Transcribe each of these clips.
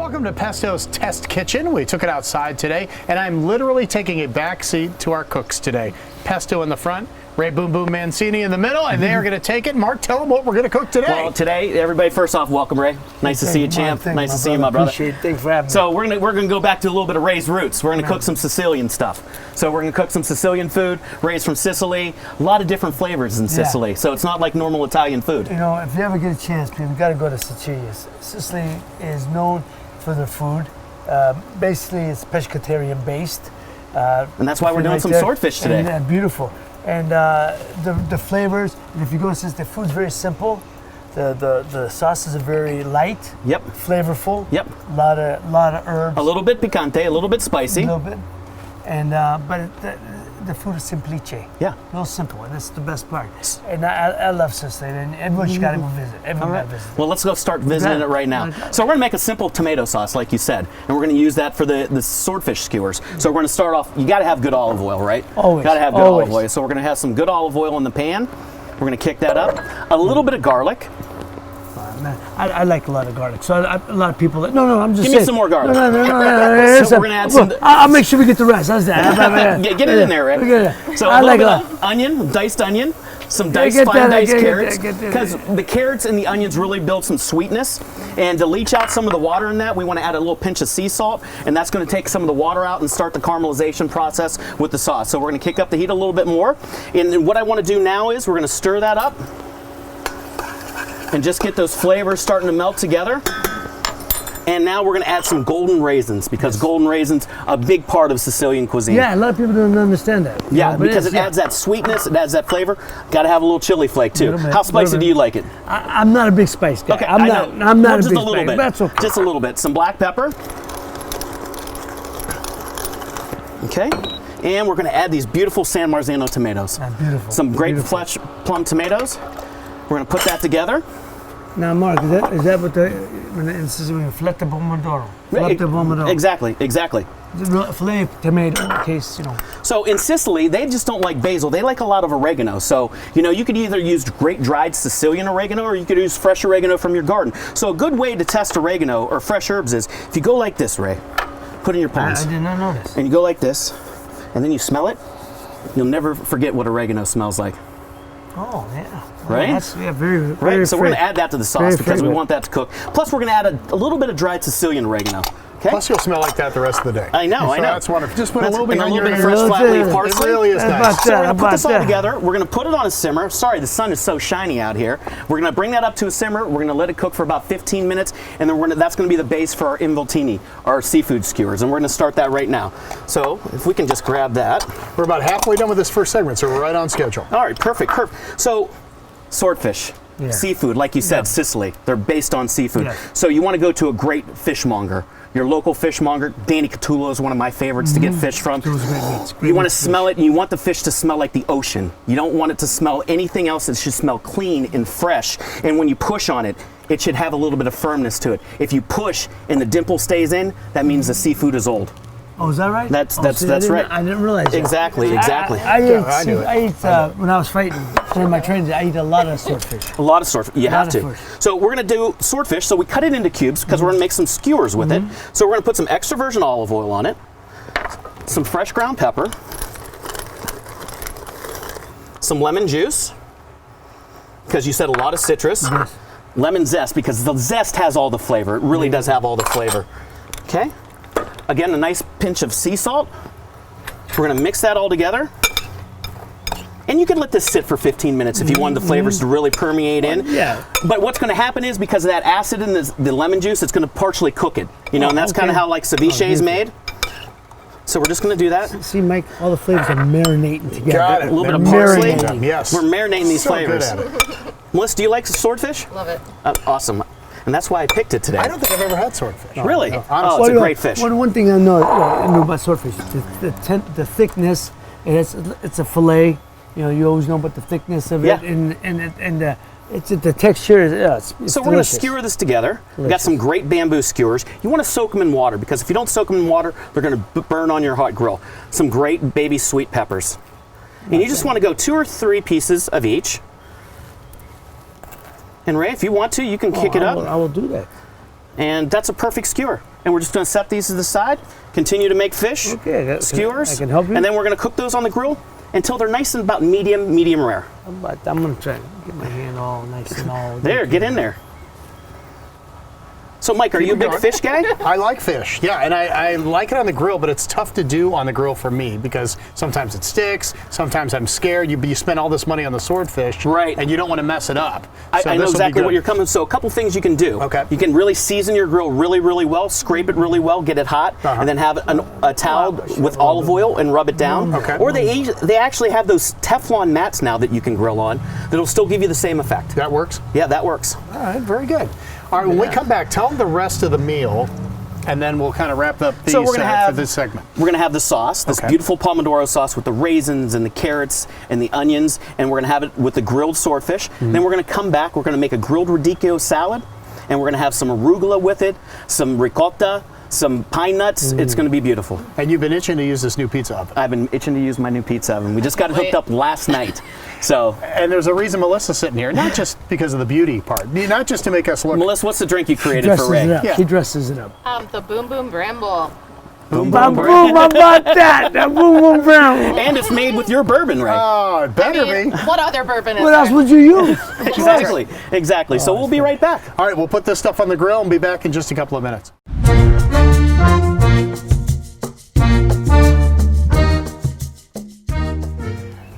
Welcome to Pesto's Test Kitchen. We took it outside today, and I'm literally taking a back seat to our cooks today. Pesto in the front, Ray Boom Boom Mancini in the middle, and they are going to take it. Mark, tell them what we're going to cook today. Well, today, everybody, first off, welcome, Ray. Nice to see you, champ. Nice to see you, my brother. Appreciate it. Thanks for having me. So we're gonna go back to a little bit of Ray's roots. We're gonna cook some Sicilian stuff. So we're gonna cook some Sicilian food. Ray's from Sicily. A lot of different flavors in Sicily. So it's not like normal Italian food. You know, if you ever get a chance, people, you got to go to Sicily. Sicily is known for their food. Basically, it's pescatarian based. And that's why we're doing some swordfish today. And, beautiful. And the flavors, and if you go, since the food's very simple, the sauces are very light. Yep. Flavorful. Yep. A lot of herbs. A little bit picante, a little bit spicy. A little bit. And but the food is simplice. Yeah. Real simple, and that's the best part. And I love Sicily, and everyone should gotta go visit. Everyone gotta visit. Well, let's go start visiting it right now. So we're gonna make a simple tomato sauce, like you said, and we're gonna use that for the swordfish skewers. So we're gonna start off. You gotta have good olive oil, right? Always. Gotta have good olive oil. So we're gonna have some good olive oil in the pan. We're gonna kick that up. A little bit of garlic. Man, I like a lot of garlic. So a lot of people. No, I'm just Give saying. me some more garlic. No. So we're gonna add some. I'll make sure we get the rest. How's that? Get it in there, right? So I like a little bit of onion, diced onion, some fine diced carrots, because the carrots and the onions really build some sweetness. And to leach out some of the water in that, we want to add a little pinch of sea salt, and that's going to take some of the water out and start the caramelization process with the sauce. So we're going to kick up the heat a little bit more. And then what I want to do now is we're going to stir that up and just get those flavors starting to melt together. And now we're going to add some golden raisins, because golden raisins a big part of Sicilian cuisine. Yeah, a lot of people don't understand that. Yeah, because it adds that sweetness, it adds that flavor. Got to have a little chili flake too. How spicy do you like it? I'm not a big spice guy. Okay, I'm not just a big a little bit. That's okay. Just a little bit. Some black pepper. Okay. And we're going to add these beautiful San Marzano tomatoes. Beautiful. Some great flesh plum tomatoes. We're going to put that together. Now, Mark, is that what in Sicily, filete pomodoro? Filete pomodoro. Exactly. Filet tomato, in case, you know. So in Sicily, they just don't like basil. They like a lot of oregano. So, you know, you could either use great dried Sicilian oregano, or you could use fresh oregano from your garden. So a good way to test oregano or fresh herbs is if you go like this, Ray, put in your palms. I did not know this. And you go like this, and then you smell it. You'll never forget what oregano smells like. Oh, yeah. Right? That's very right. So we're going to add that to the sauce because we fragrant. want that to cook. Plus, we're going to add a little bit of dried Sicilian oregano. Okay? Plus, you'll smell like that the rest of the day. I know. That's wonderful. Just put a little bit and on a little your bit of fresh flat leaf It parsley. really is nice. So we're going to put this all together. We're going to put it on a simmer. Sorry, the sun is so shiny out here. We're going to bring that up to a simmer. We're going to let it cook for about 15 minutes, and then that's going to be the base for our involtini, our seafood skewers, and we're going to start that right now. So if we can just grab that. We're about halfway done with this first segment, so we're right on schedule. All right, perfect. So swordfish. Yeah. Seafood, like you said, Sicily. They're based on seafood. Yeah. So you want to go to a great fishmonger. Your local fishmonger, Danny Catullo is one of my favorites to get fish from. You want to smell it, and you want the fish to smell like the ocean. You don't want it to smell anything else. It should smell clean and fresh. And when you push on it, it should have a little bit of firmness to it. If you push and the dimple stays in, that means the seafood is old. Oh, is that right? That's right. I didn't realize that. Exactly. I ate when I was fighting during my training. I eat a lot of swordfish. A lot of swordfish. You have to. So we're going to do swordfish. So we cut it into cubes because we're going to make some skewers with it. So we're going to put some extra virgin olive oil on it, some fresh ground pepper, some lemon juice, because you said a lot of citrus. Yes. Lemon zest, because the zest has all the flavor. It really does have all the flavor. Okay. Again, a nice pinch of sea salt. We're going to mix that all together. And you can let this sit for 15 minutes if you want the flavors to really permeate in. Yeah. But what's going to happen is, because of that acid in the lemon juice, it's going to partially cook it. You know, and that's kind of how like ceviche is made. So we're just going to do that. See, Mike, all the flavors are marinating together. Got it. A little bit of parsley. Yes. We're marinating these flavors. Good at it. Melissa, do you like swordfish? Love it. Awesome. And that's why I picked it today. I don't think I've ever had swordfish. Really? No, oh, it's a great fish. One thing I know about swordfish, the thickness. It's a fillet. You know, you always know about the thickness of it, and the texture. It's so we're going to skewer this together. We got some great bamboo skewers. You want to soak them in water, because if you don't soak them in water, they're going to burn on your hot grill. Some great baby sweet peppers, and you just want to go 2 or 3 pieces of each. And Ray, if you want to, you can kick it up. I will do that. And that's a perfect skewer. and we're just going to set these to the side. Continue to make fish, skewers, I can help you. and then we're going to cook those on the grill until they're nice and about medium rare. But I'm gonna try to get my hand all nice and all. There, get in there. So, Mike, are you a big fish guy? I like fish, yeah, and I like it on the grill, but it's tough to do on the grill for me because sometimes it sticks, sometimes I'm scared. You spend all this money on the swordfish, right? And you don't want to mess it up. So I know exactly what you're coming. So, a couple things you can do. Okay. You can really season your grill really well, scrape it really well, get it hot, and then have a towel with olive oil and rub it down. Okay. Or they actually have those Teflon mats now that you can grill on that'll still give you the same effect. That works? Yeah, that works. All right, very good. All right, when we come back, tell them the rest of the meal, and then we'll kind of wrap up the for this segment. We're going to have the sauce, this beautiful pomodoro sauce with the raisins and the carrots and the onions, and we're going to have it with the grilled swordfish. Then we're going to come back, we're going to make a grilled radicchio salad, and we're going to have some arugula with it, some ricotta, some pine nuts. It's going to be beautiful. And you've been itching to use this new pizza oven. I've been itching to use my new pizza oven. We just got it hooked up last night. So, and there's a reason Melissa's sitting here, not just because of the beauty part, not just to make us look. Melissa, what's the drink you created for Ray? Yeah. She dresses it up. The Boom Boom Bramble. Boom, boom, how about that? The boom, boom, bramble. And it's made with your bourbon, Ray. Oh, it better be. What other bourbon is What there? else would you use? Exactly. So we'll be right back. All right, we'll put this stuff on the grill and be back in just a couple of minutes.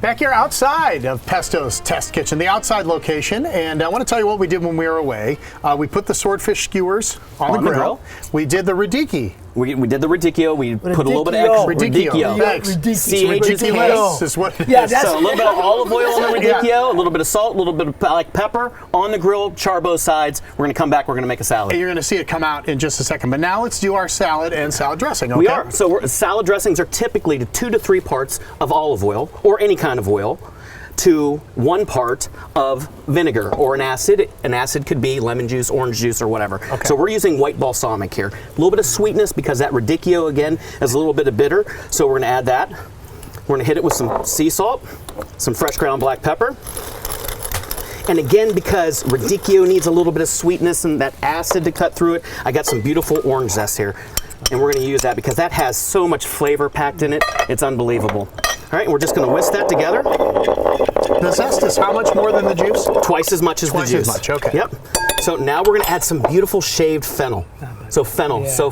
Back here outside of Pesto's Test Kitchen, the outside location, and I want to tell you what we did when we were away. We put the swordfish skewers on the grill. We did the radicchio. We did the radicchio. We put a little bit of extra Radicchio. Thanks. C-H-I-C-K-O is what it Yeah, is. that's So a little bit of olive oil on the radicchio, a little bit of salt, a little bit of like pepper on the grill, char both sides. We're going to come back. We're going to make a salad. And you're going to see it come out in just a second. But now let's do our salad and salad dressing. Okay? We are. So salad dressings are typically 2 to 3 parts of olive oil or any kind of oil to 1 part of vinegar or an acid. An acid could be lemon juice, orange juice, or whatever. So we're using white balsamic here. A little bit of sweetness because that radicchio, again, is a little bit of bitter. So we're going to add that. We're going to hit it with some sea salt, some fresh ground black pepper. And again, because radicchio needs a little bit of sweetness and that acid to cut through it, I got some beautiful orange zest here. And we're going to use that because that has so much flavor packed in it. It's unbelievable. All right, and we're just going to whisk that together. The zest is how much more than the juice? Twice as much as the juice. Twice as much, okay. Yep. So now we're going to add some beautiful shaved fennel. So fennel, so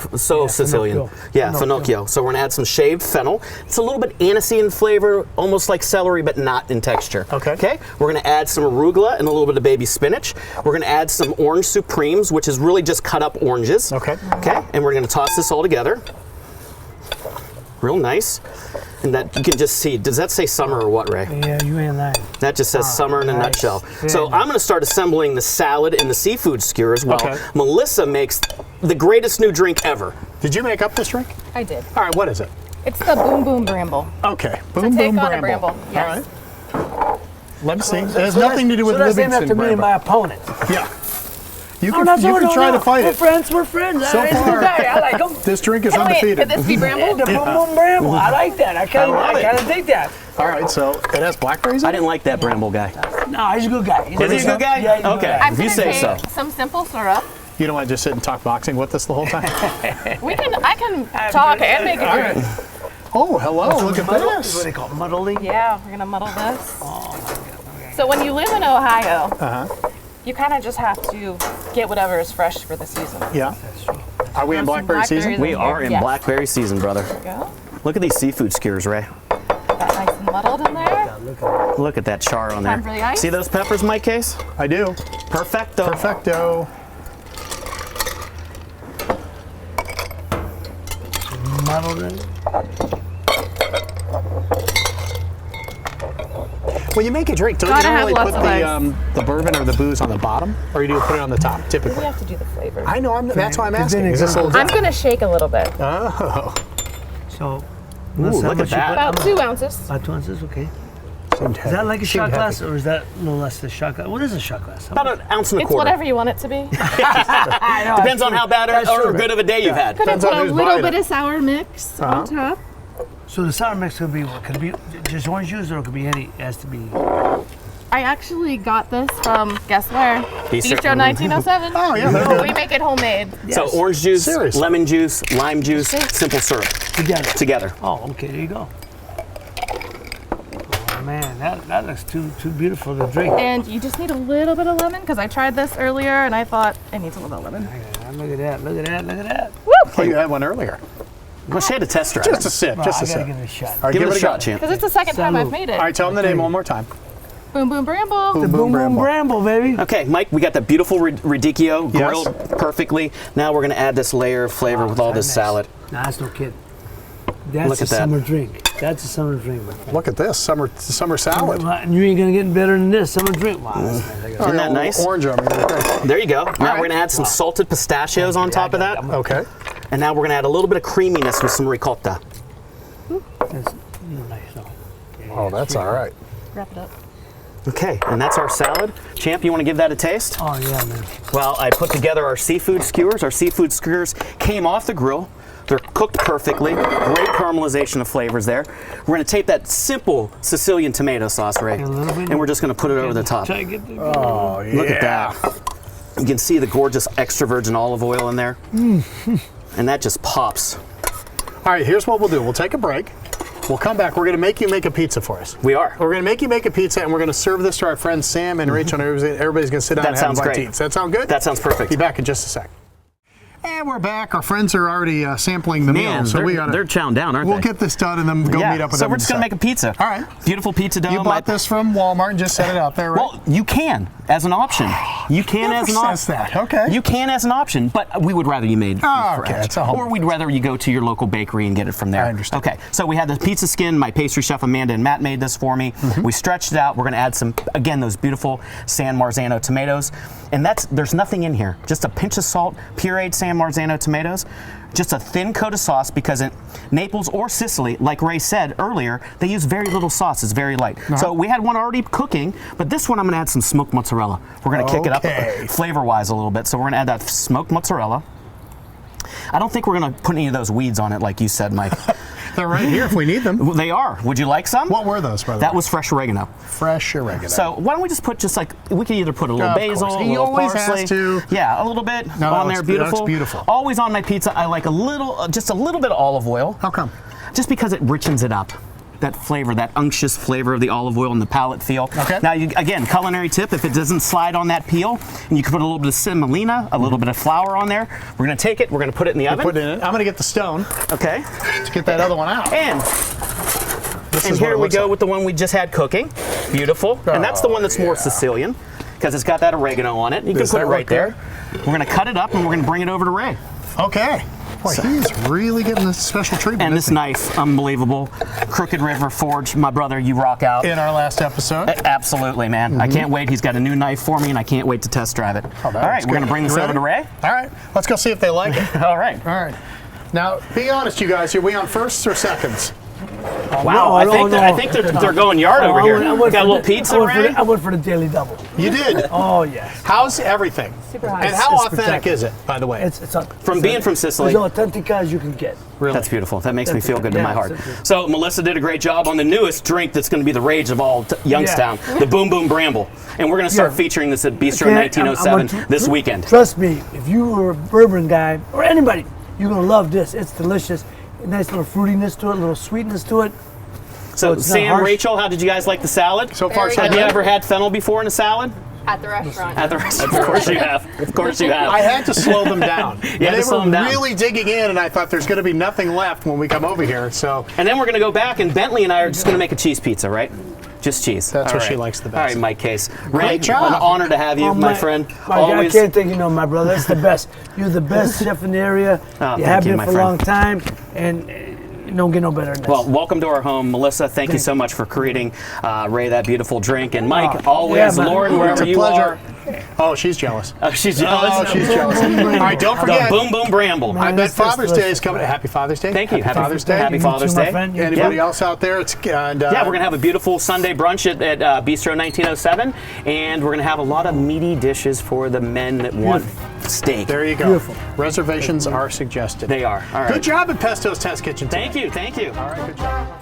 Sicilian. Yeah, finocchio. So we're going to add some shaved fennel. It's a little bit anisey in flavor, almost like celery, but not in texture. Okay. We're going to add some arugula and a little bit of baby spinach. We're going to add some orange supremes, which is really just cut up oranges. Okay. And we're going to toss this all together. Real nice. And that you can just see, does that say summer or what, Ray? Yeah, you ain't lying. That just says summer in a nutshell. So I'm going to start assembling the salad and the seafood skewers while Melissa makes the greatest new drink ever. Did you make up this drink? I did. All right, what is it? It's the Boom Boom Bramble. Okay, Boom Boom Bramble. Yes. All right. Let's see. It has nothing to do with Livingston. Livingston So that's me and my opponent. Yeah. You can try to fight it. We're friends. So far, I like them. this drink is Wait, undefeated. could this be Bramble? The Boom Boom Bramble. I like that. I kind of dig that. All right, so it has blackberries in I it? didend like that Bramble guy. No, he's a good guy. Is he a good guy? Yeah, he's a good Okay. guy. I'm If you gonna say take so. some simple syrup. You don't want to just sit and talk boxing with us the whole time? I can talk and make a drink. Oh, hello, look at What this. do they call it? Muddling? Yeah, we're gonna muddle this. So when you live in Ohio, you kind of just have to get whatever is fresh for the season. Yeah. Are we in blackberry season? We are in blackberry season, brother. There we go. Look at these seafood skewers, Ray. Got nice and muddled in there. Look at that char on there. Time for the ice? See those peppers, Mike Case? I do. Perfecto. Perfecto. Muddled it. When you make a drink, don't Gotta you have normally lots put of the bourbon or the booze on the bottom? Or do you put it on the top, We typically? have to do the flavor. I know, that's why I'm asking. Is this a little I'm gonna shake a little bit. Oh. So, look at that. About 2 ounces. About 2 ounces, okay. Seemed Is that like a Seemed shot glass, heavy. or is that no less than a shot glass? What is a shot glass? About an ounce and a It's quarter. whatever you want it to be. Depends on how bad or good of a day you've had. Could have Depends on put a who's little buying bit it. of sour mix on top. So the sour mix could be what? Could it be just orange juice, or it could be any? It has to be. I actually got this from, guess where? Bistro. Bistro 1907. Oh, yeah, they're good. We make it homemade. So orange juice, Seriously. lemon juice, lime juice, simple syrup Together. together. Oh, okay, there you go. Oh, man, that looks too beautiful to drink. And you just need a little bit of lemon, because I tried this earlier and I thought it needs a little bit of lemon. Look at that, look at that, look at that. Oh, you had one earlier. Well, she had to test drive. Just a sip, Well, just a I gotta sip. give it a shot. All right, Give it a go. shot, champ. Because it's the second time I've Salud. made it. All right, tell them the name one more time. Boom Boom Bramble. Boom, Boom, boom, bramble, baby. Okay, Mike, we got the beautiful radicchio Yes. grilled perfectly. Now we're gonna add this layer of flavor with all this Nice. salad. Nah, that's no kidding. That's Look a at that. summer drink. That's a summer drink, my friend. Look at this, summer salad. And you ain't gonna get better than this summer drink. Wow, that's nice. I got Isn't it. that nice? Orange on me. Okay. There you go. Now right. we're gonna add some salted pistachios on top of that. Okay. And now we're gonna add a little bit of creaminess with some ricotta. That's nice. Oh, that's all right. Wrap it up. Okay, and that's our salad. Champ, you wanna give that a taste? Oh yeah, man. Well, I put together our seafood skewers. Our seafood skewers came off the grill. They're cooked perfectly. Great caramelization of flavors there. We're gonna take that simple Sicilian tomato sauce, Ray, A little bit. and we're just gonna put it over the top. Try to get the Oh, yeah. Look at that. You can see the gorgeous extra virgin olive oil in there. And that just pops. All right, here's what we'll do. We'll take a break. We'll come back. We're going to make you make a pizza for us. We are. We're going to make you make a pizza, and we're going to serve this to our friends Sam and Rachel, and everybody's going to sit down That and have sounds a bite great. to eat. Does that sound good? That sounds perfect. Be back in just a sec. And we're back. Our friends are already sampling the Man, meal, so they're chowing down, aren't we'll they? get this done and then go meet up with so them. we're just gonna make a pizza. All right. Beautiful pizza dough. You bought this from Walmart and just set it out there, right? Well, you can as an option. You can Never as an says option. that. Okay. You can as an option, but we would rather you made Oh, fresh. okay. It's a home Or we'd rather you go to your local bakery and get it from there. I understand. Okay. So we had the pizza skin. My pastry chef Amanda and Matt made this for me. Mm-hmm. We stretched it out. We're gonna add some, again, those beautiful San Marzano tomatoes. And there's nothing in here. Just a pinch of salt, pureed San Marzano tomatoes. Just a thin coat of sauce, because in Naples or Sicily, like Ray said earlier, they use very little sauce. It's very light. So we had one already cooking, but this one I'm gonna add some smoked mozzarella. We're gonna kick it up flavor-wise a little bit. So we're gonna add that smoked mozzarella. I don't think we're gonna put any of those weeds on it like you said, Mike. They're right here if we need them. They are. Would you like some? What were those, by the way? That was fresh oregano. Fresh oregano. So why don't we just put we can either put a little Of basil, course. a He little always parsley. has to. Yeah, a little bit No, on that there. looks Beautiful. beautiful. Always on my pizza, I like just a little bit of olive oil. How come? Just because it richens it up. That flavor, that unctuous flavor of the olive oil and the palate feel. Okay. Now, again, culinary tip, if it doesn't slide on that peel, and you can put a little bit of semolina, a little bit of flour on there, we're gonna take it, we're gonna put it in the oven. Put it in it. I'm going to get the stone Okay. to get that other one out. And This And is what here it we looks go like. with the one we just had cooking. Beautiful. And that's the one that's more Sicilian, because it's got that oregano on it. You can Does put that it right look good? there. We're gonna cut it up and we're gonna bring it over to Ray. Okay. Boy, he's really getting this special treatment. And this isn't knife, unbelievable. Crooked River Forge, my brother, you rock out. he? In our last episode. Absolutely, man. I can't wait. He's got a new knife for me, and I can't wait to test drive it. Oh, that All right, looks we're good. gonna bring this You over to ready? Ray. All right. Let's go see if they like it. All right. All right. Now, be honest, you guys. Are we on firsts or seconds? Wow, I think they're going yard over here. Got a little pizza, Ray? I went for the daily double. You did. Oh yes. How's everything? Super high. And how It's authentic spectacular. is it, by the way? It's From being from Sicily. as authentic as you can get. really. That's beautiful. That makes me feel good to Yeah, my heart. it's- So Melissa did a great job on the newest drink that's going to be the rage of all Youngstown, the Boom Boom Bramble. And we're going to start Yeah. featuring this at Bistro Okay, 1907 I'm this weekend. Trust me, if you were a bourbon guy or anybody, you're gonna love this. It's delicious. A nice little fruitiness to it, a little sweetness to it. So it's not Sam, harsh. Rachel, how did you guys like the salad? So far, Very so Have you good. ever had fennel before in a salad? At the restaurant. At the restaurant. Of course you have. Of course you have. I had to slow them down. had They to slow were them down. really digging in, and I thought there's going to be nothing left when we come over here. So And then we're going to go back, and Bentley and I are just going to make a cheese pizza, right? Just cheese. That's All what she right. likes the best. All right, Mike Case. Great Ray, job. an honor to have you, Oh, my friend. I Always. can't thank you, no, my brother. That's the best. You're the best chef in the area. Oh, you thank have you, been my for friend. a long time, and you don't get no better than this. Well, welcome to our home, Melissa. Thank you so much for creating Ray that beautiful drink, and Mike, Oh, always, yeah, man. Lauren, it's wherever a you pleasure. are. Oh, she's jealous. Oh, she's jealous. Oh, she's jealous. All right, don't The forget. Boom Boom Bramble. I bet That's Father's Day delicious. is coming. Happy Father's Day. Thank you. Happy Father's Day. Happy You too, Father's my Day. friend. You Anybody too. else out there? It's and Yeah, we're going to have a beautiful Sunday brunch at Bistro 1907, and we're going to have a lot of meaty dishes for the men that want steak. there you go. Beautiful. Reservations are suggested. They are. All right. Good job at Pesto's Test Kitchen. Thank you. Thank you. All right, good job.